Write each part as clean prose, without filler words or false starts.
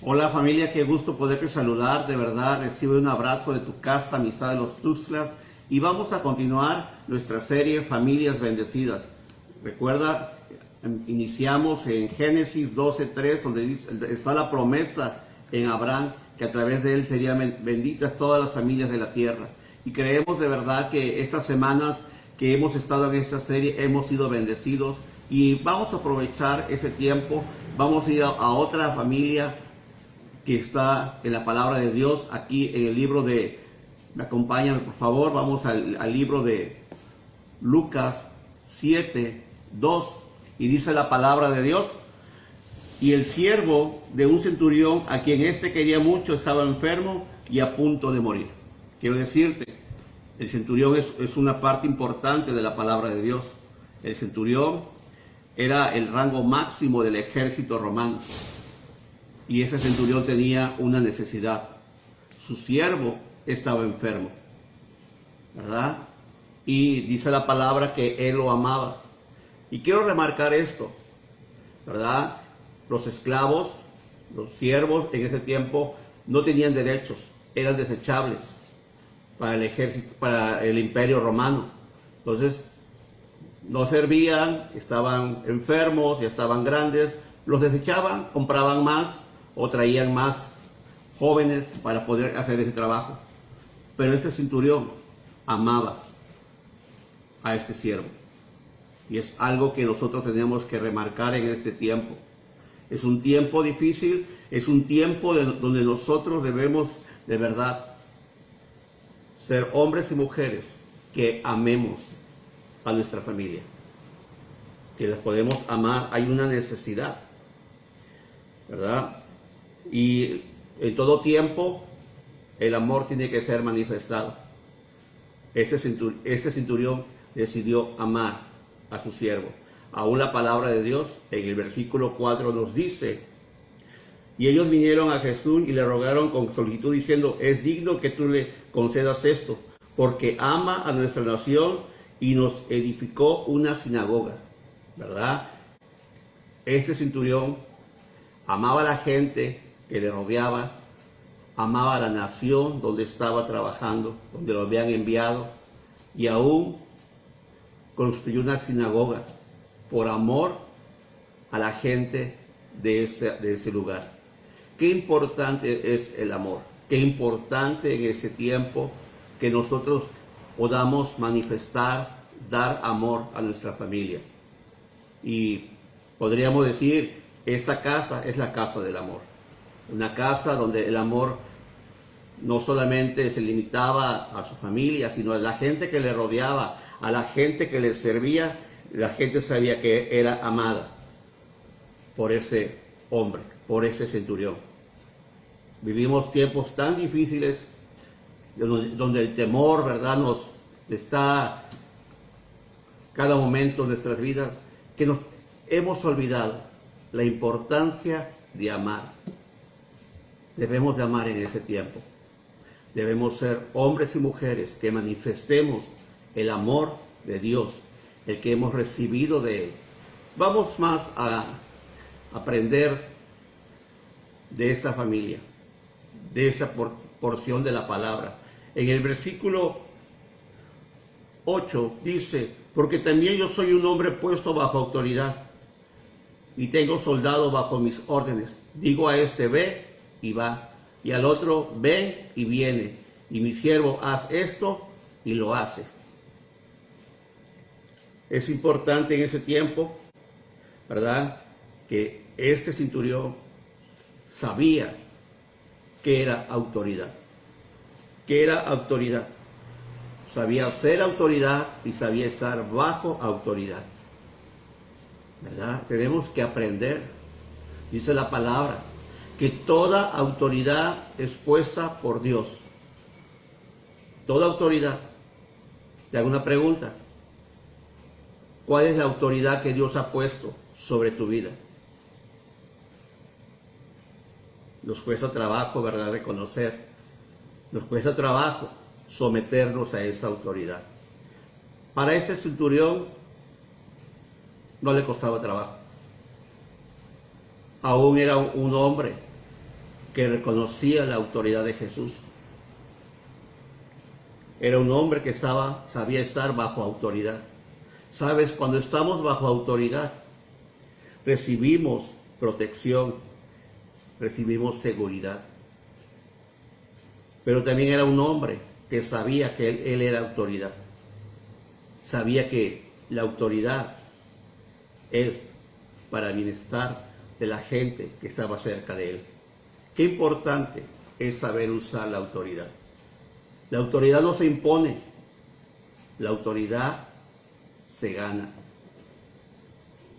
Hola familia, qué gusto poderte saludar, de verdad recibe un abrazo de tu casa, amistad de los Tuxtlas, y vamos a continuar nuestra serie Familias Bendecidas. Recuerda, iniciamos en Génesis 12:3, donde está la promesa en Abraham, que a través de él serían benditas todas las familias de la tierra. Y creemos de verdad que estas semanas que hemos estado en esta serie hemos sido bendecidos, y vamos a aprovechar ese tiempo. Vamos a ir a otra familia que está en la palabra de Dios, aquí en el libro de, acompáñame por favor, vamos al libro de Lucas 7:2, y dice la palabra de Dios: y el siervo de un centurión, a quien éste quería mucho, estaba enfermo y a punto de morir. Quiero decirte, el centurión es una parte importante de la palabra de Dios. El centurión era el rango máximo del ejército romano. Y ese centurión tenía una necesidad. Su siervo estaba enfermo, ¿verdad? Y dice la palabra que él lo amaba. Y quiero remarcar esto, ¿verdad? Los esclavos, los siervos en ese tiempo no tenían derechos, eran desechables para el ejército, para el imperio romano. Entonces, no servían, estaban enfermos, ya estaban grandes, los desechaban, compraban más o traían más jóvenes para poder hacer ese trabajo. Pero este centurión amaba a este siervo. Y es algo que nosotros tenemos que remarcar en este tiempo. Es un tiempo difícil, es un tiempo donde nosotros debemos de verdad ser hombres y mujeres que amemos a nuestra familia, que les podemos amar. Hay una necesidad, ¿verdad? Y en todo tiempo el amor tiene que ser manifestado. Este centurión decidió amar a su siervo. Aún la palabra de Dios en el versículo 4 nos dice: y ellos vinieron a Jesús y le rogaron con solicitud diciendo: es digno que tú le concedas esto, porque ama a nuestra nación y nos edificó una sinagoga, ¿verdad? Este centurión amaba a la gente que le rodeaba, amaba a la nación donde estaba trabajando, donde lo habían enviado, y aún construyó una sinagoga por amor a la gente de ese lugar. Qué importante es el amor, qué importante en ese tiempo que nosotros podamos manifestar, dar amor a nuestra familia. Y podríamos decir, esta casa es la casa del amor. Una casa donde el amor no solamente se limitaba a su familia, sino a la gente que le rodeaba, a la gente que le servía. La gente sabía que era amada por ese hombre, por ese centurión. Vivimos tiempos tan difíciles donde el temor, ¿verdad?, nos está cada momento de nuestras vidas, que nos hemos olvidado la importancia de amar. Debemos de amar en ese tiempo. Debemos ser hombres y mujeres que manifestemos el amor de Dios, el que hemos recibido de Él. Vamos más a aprender de esta familia, de esa porción de la palabra. En el versículo 8 dice: porque también yo soy un hombre puesto bajo autoridad, y tengo soldados bajo mis órdenes. Digo a este: ve, y va, y al otro: ven, y viene, y mi siervo: haz esto, y lo hace. Es importante en ese tiempo, ¿verdad?, que este centurión sabía que era autoridad, sabía ser autoridad y sabía estar bajo autoridad, ¿verdad? Tenemos que aprender. Dice la palabra que toda autoridad es puesta por Dios. Toda autoridad. Te hago una pregunta: ¿cuál es la autoridad que Dios ha puesto sobre tu vida? Nos cuesta trabajo, ¿verdad?, reconocer. Nos cuesta trabajo someternos a esa autoridad. Para este centurión no le costaba trabajo. Aún era un hombre que reconocía la autoridad de Jesús. Era un hombre que sabía estar bajo autoridad. ¿Sabes? Cuando estamos bajo autoridad, recibimos protección, recibimos seguridad. Pero también era un hombre que sabía que él era autoridad. Sabía que la autoridad es para el bienestar de la gente que estaba cerca de él. Qué importante es saber usar la autoridad. La autoridad no se impone, la autoridad se gana.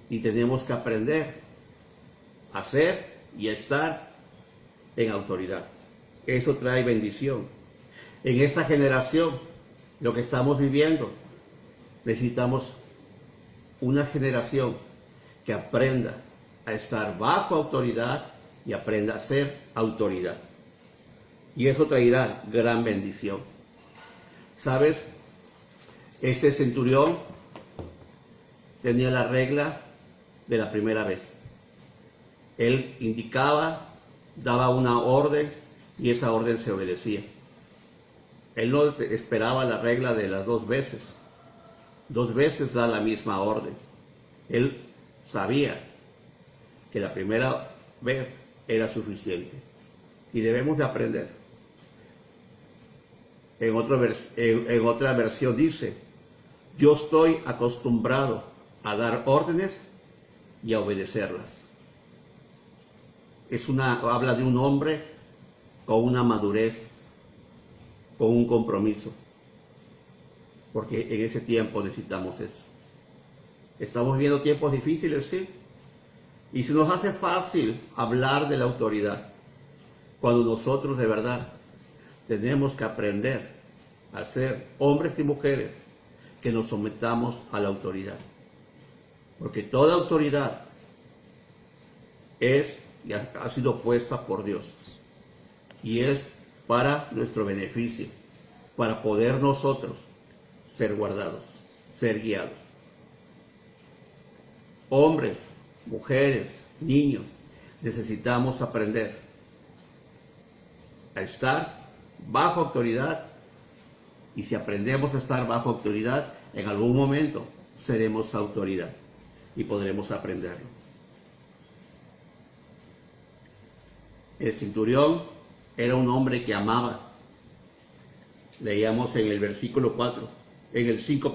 Y tenemos que aprender a ser y a estar en autoridad. Eso trae bendición. En esta generación, lo que estamos viviendo, necesitamos una generación que aprenda a estar bajo autoridad y aprenda a ser autoridad. Y eso traerá gran bendición. ¿Sabes? Este centurión tenía la regla de la primera vez. Él indicaba, daba una orden y esa orden se obedecía. Él no esperaba la regla de las 2 veces. 2 veces da la misma orden. Él sabía que la primera vez era suficiente. Y debemos de aprender. En otra versión dice, yo estoy acostumbrado a dar órdenes y a obedecerlas. Habla de un hombre con una madurez, con un compromiso. Porque en ese tiempo necesitamos eso. Estamos viviendo tiempos difíciles, sí. Y se nos hace fácil hablar de la autoridad, cuando nosotros de verdad tenemos que aprender a ser hombres y mujeres que nos sometamos a la autoridad. Porque toda autoridad es y ha sido puesta por Dios. Y es para nuestro beneficio, para poder nosotros ser guardados, ser guiados. Hombres, mujeres, niños, necesitamos aprender a estar bajo autoridad, y si aprendemos a estar bajo autoridad, en algún momento seremos autoridad y podremos aprenderlo. El centurión era un hombre que amaba. Leíamos en el versículo 5,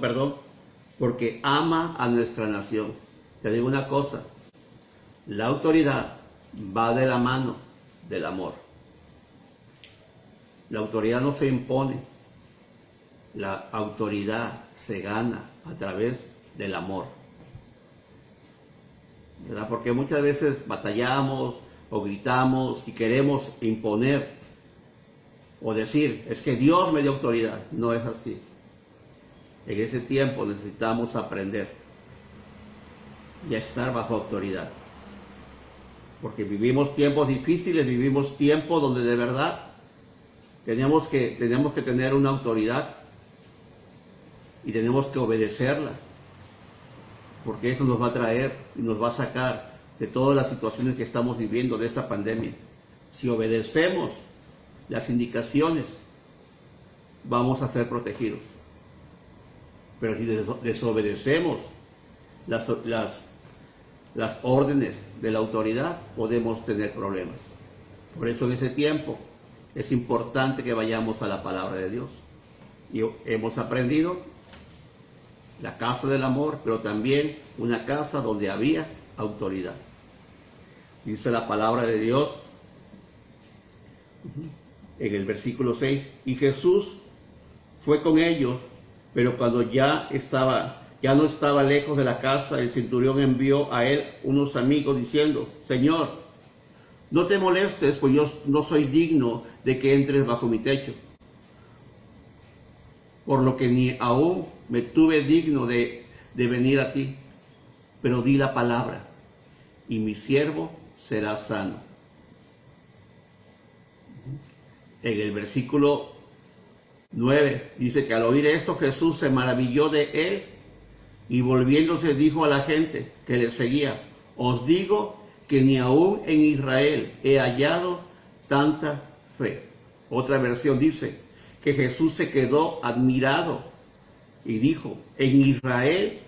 porque ama a nuestra nación. Te digo una cosa, la autoridad va de la mano del amor. La autoridad no se impone, la autoridad se gana a través del amor. ¿Verdad? Porque muchas veces batallamos o gritamos y queremos imponer o decir, es que Dios me dio autoridad. No es así. En ese tiempo necesitamos aprender y a estar bajo autoridad. Porque vivimos tiempos difíciles, vivimos tiempos donde de verdad tenemos que tener una autoridad y tenemos que obedecerla. Porque eso nos va a traer y nos va a sacar de todas las situaciones que estamos viviendo de esta pandemia. Si obedecemos las indicaciones, vamos a ser protegidos. Pero si desobedecemos las órdenes de la autoridad, podemos tener problemas. Por eso en ese tiempo es importante que vayamos a la palabra de Dios. Y hemos aprendido la casa del amor, pero también una casa donde había autoridad. Dice la palabra de Dios en el versículo 6, y Jesús fue con ellos, pero cuando ya no estaba lejos de la casa, el centurión envió a él unos amigos diciendo, Señor, no te molestes, pues yo no soy digno de que entres bajo mi techo, por lo que ni aún me tuve digno de venir a ti, pero di la palabra, y mi siervo será sano. En el versículo 9 dice que al oír esto Jesús se maravilló de él y volviéndose dijo a la gente que le seguía, os digo que ni aún en Israel he hallado tanta fe? Otra versión dice que Jesús se quedó admirado y dijo, en Israel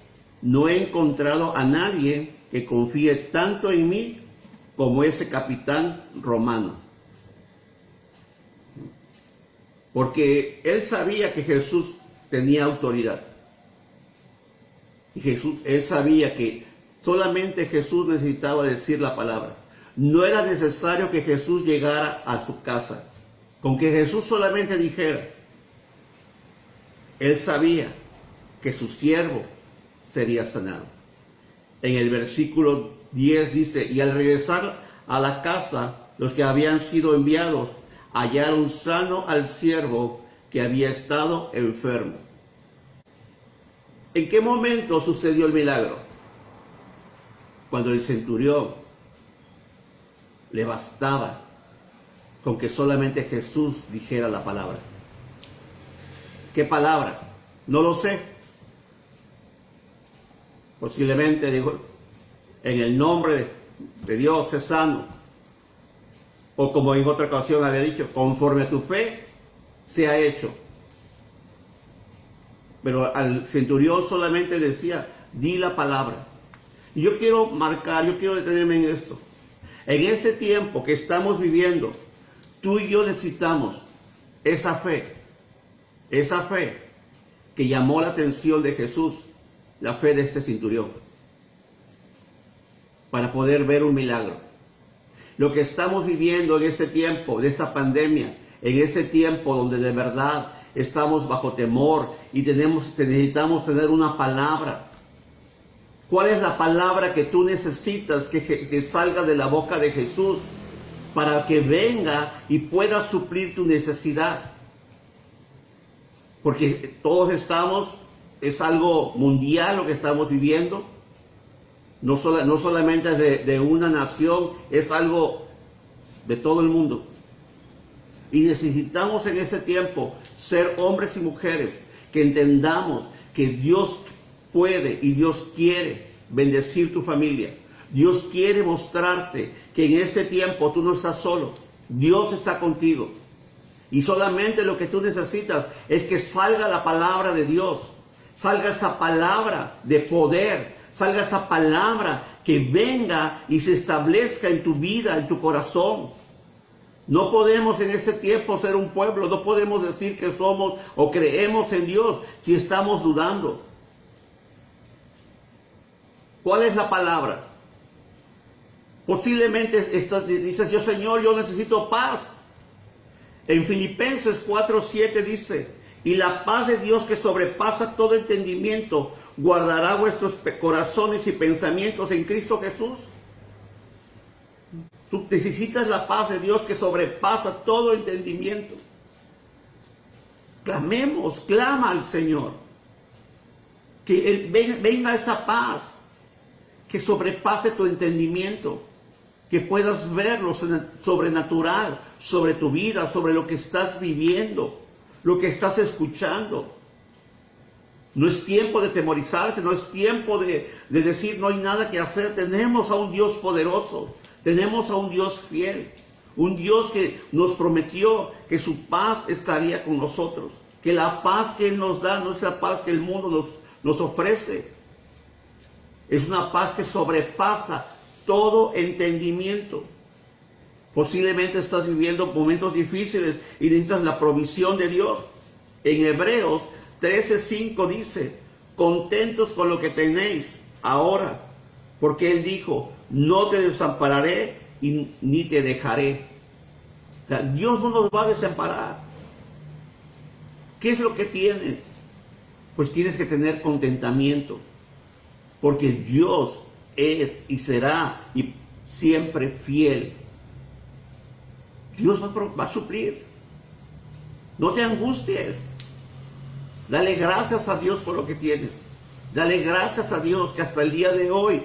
no he encontrado a nadie que confíe tanto en mí como ese capitán romano. Porque él sabía que Jesús tenía autoridad. Y él sabía que solamente Jesús necesitaba decir la palabra. No era necesario que Jesús llegara a su casa. Con que Jesús solamente dijera, él sabía que su siervo sería sanado. En el versículo 10 dice, y al regresar a la casa, los que habían sido enviados hallaron sano al siervo que había estado enfermo. ¿En qué momento sucedió el milagro? Cuando el centurión le bastaba con que solamente Jesús dijera la palabra. ¿Qué palabra? No lo sé. Posiblemente dijo, en el nombre de Dios es sano. O como en otra ocasión había dicho, conforme a tu fe se ha hecho. Pero al centurión solamente decía, di la palabra. Y yo quiero detenerme en esto. En ese tiempo que estamos viviendo, tú y yo necesitamos esa fe que llamó la atención de Jesús, la fe de este centurión, para poder ver un milagro. Lo que estamos viviendo en ese tiempo, de esta pandemia, en ese tiempo donde de verdad estamos bajo temor y necesitamos tener una palabra. ¿Cuál es la palabra que tú necesitas que salga de la boca de Jesús para que venga y pueda suplir tu necesidad? Porque todos es algo mundial lo que estamos viviendo. No solamente de una nación, es algo de todo el mundo. Y necesitamos en ese tiempo ser hombres y mujeres que entendamos que Dios puede y Dios quiere bendecir tu familia. Dios quiere mostrarte que en este tiempo tú no estás solo. Dios está contigo. Y solamente lo que tú necesitas es que salga la palabra de Dios. Salga esa palabra de poder. Salga esa palabra que venga y se establezca en tu vida, en tu corazón. No podemos en ese tiempo ser un pueblo. No podemos decir que somos o creemos en Dios si estamos dudando. ¿Cuál es la palabra? Posiblemente dices, yo Señor, yo necesito paz. En Filipenses 4:7 dice, y la paz de Dios que sobrepasa todo entendimiento, guardará vuestros corazones y pensamientos en Cristo Jesús. Tú necesitas la paz de Dios que sobrepasa todo entendimiento. Clama al Señor. Que venga esa paz que sobrepase tu entendimiento. Que puedas ver lo sobrenatural sobre tu vida, sobre lo que estás viviendo, lo que estás escuchando. No es tiempo de temorizarse, no es tiempo de decir no hay nada que hacer. Tenemos a un Dios poderoso, tenemos a un Dios fiel, un Dios que nos prometió que su paz estaría con nosotros, que la paz que Él nos da no es la paz que el mundo nos ofrece. Es una paz que sobrepasa todo entendimiento. Posiblemente estás viviendo momentos difíciles y necesitas la provisión de Dios. En Hebreos 13:5 dice, contentos con lo que tenéis ahora, porque Él dijo, no te desampararé ni te dejaré. O sea, Dios no nos va a desamparar. ¿Qué es lo que tienes? Pues tienes que tener contentamiento, porque Dios es y será y siempre fiel. Dios va a suplir. No te angusties. Dale gracias a Dios por lo que tienes. Dale gracias a Dios que hasta el día de hoy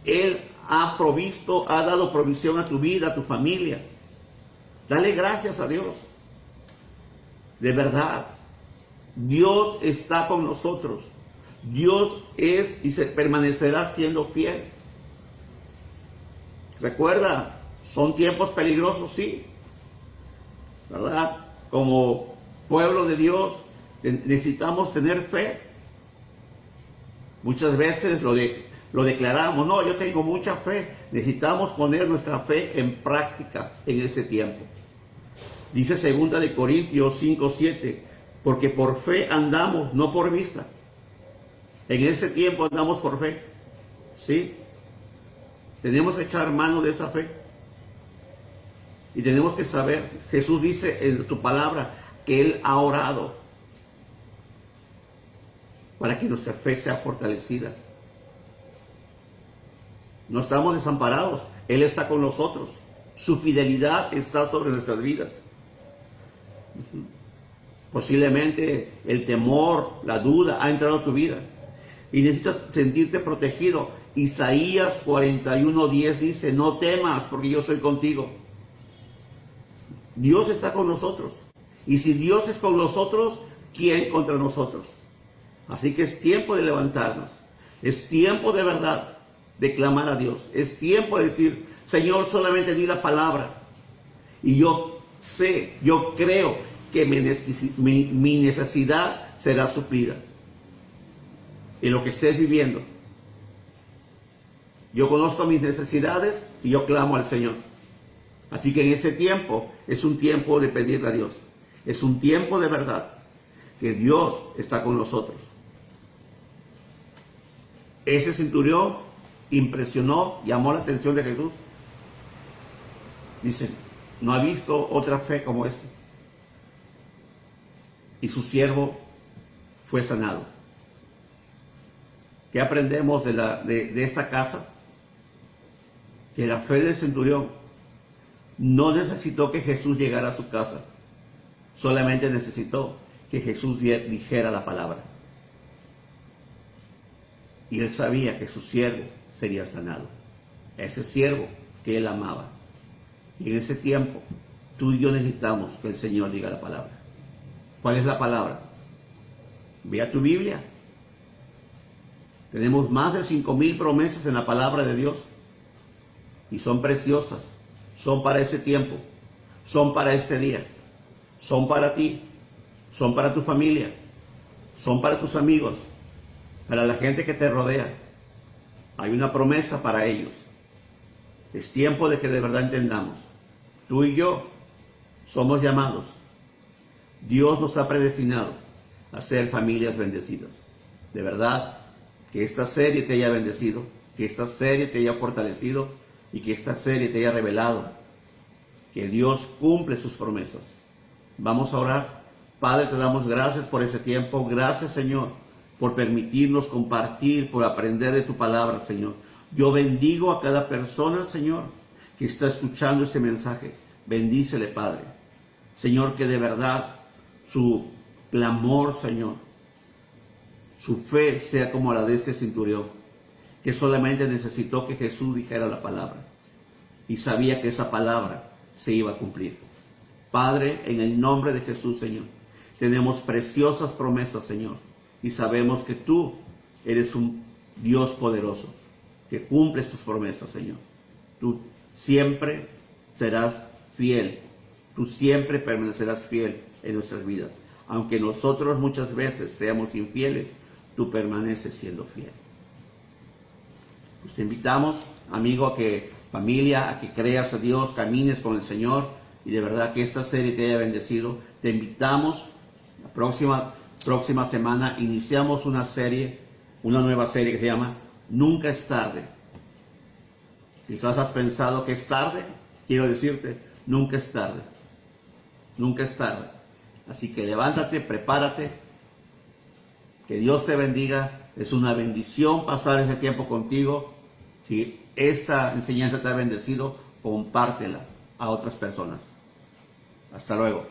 Él ha dado provisión a tu vida, a tu familia. Dale gracias a Dios. De verdad, Dios está con nosotros. Dios es y se permanecerá siendo fiel. Recuerda, son tiempos peligrosos, sí, ¿verdad? Como pueblo de Dios necesitamos tener fe. Muchas veces lo declaramos, no, yo tengo mucha fe. Necesitamos poner nuestra fe en práctica en ese tiempo. Dice 2 de Corintios 5:7, porque por fe andamos, no por vista. En ese tiempo andamos por fe, ¿sí? Tenemos que echar mano de esa fe. Y tenemos que saber, Jesús dice en tu palabra que Él ha orado para que nuestra fe sea fortalecida. No estamos desamparados, Él está con nosotros. Su fidelidad está sobre nuestras vidas. Posiblemente el temor, la duda ha entrado a tu vida y necesitas sentirte protegido. Isaías 41:10 dice, no temas porque yo soy contigo. Dios está con nosotros. Y si Dios es con nosotros, ¿quién contra nosotros? Así que es tiempo de levantarnos. Es tiempo de verdad de clamar a Dios. Es tiempo de decir, Señor, solamente di la palabra. Y yo sé, yo creo que mi necesidad será suplida. En lo que estés viviendo. Yo conozco mis necesidades y yo clamo al Señor. Así que en ese tiempo es un tiempo de pedirle a Dios. Es un tiempo de verdad que Dios está con nosotros. Ese centurión impresionó, llamó la atención de Jesús. Dice, no ha visto otra fe como esta. Y su siervo fue sanado. ¿Qué aprendemos de esta casa? Que la fe del centurión no necesitó que Jesús llegara a su casa. Solamente necesitó que Jesús dijera la palabra. Y él sabía que su siervo sería sanado. Ese siervo que él amaba. Y en ese tiempo, tú y yo necesitamos que el Señor diga la palabra. ¿Cuál es la palabra? Ve a tu Biblia. Tenemos más de 5,000 promesas en la palabra de Dios. Y son preciosas. Son para ese tiempo. Son para este día. Son para ti. Son para tu familia. Son para tus amigos. Para la gente que te rodea. Hay una promesa para ellos. Es tiempo de que de verdad entendamos. Tú y yo somos llamados. Dios nos ha predestinado a ser familias bendecidas. De verdad, que esta serie te haya bendecido, que esta serie te haya fortalecido y que esta serie te haya revelado que Dios cumple sus promesas. Vamos a orar. Padre, te damos gracias por ese tiempo. Gracias, Señor, por permitirnos compartir, por aprender de tu palabra, Señor. Yo bendigo a cada persona, Señor, que está escuchando este mensaje. Bendícele, Padre. Señor, que de verdad su clamor, Señor, su fe sea como la de este centurión, que solamente necesitó que Jesús dijera la palabra y sabía que esa palabra se iba a cumplir. Padre, en el nombre de Jesús, Señor, tenemos preciosas promesas, Señor, y sabemos que tú eres un Dios poderoso, que cumples tus promesas, Señor. Tú siempre serás fiel, tú siempre permanecerás fiel en nuestras vidas. Aunque nosotros muchas veces seamos infieles, tú permaneces siendo fiel. Pues te invitamos, amigo, familia, a que creas a Dios, camines con el Señor y de verdad que esta serie te haya bendecido. Te invitamos, la próxima semana iniciamos una nueva serie que se llama Nunca es tarde. Quizás has pensado que es tarde, quiero decirte, nunca es tarde. Nunca es tarde. Así que levántate, prepárate. Que Dios te bendiga. Es una bendición pasar ese tiempo contigo. Si esta enseñanza te ha bendecido, compártela a otras personas. Hasta luego.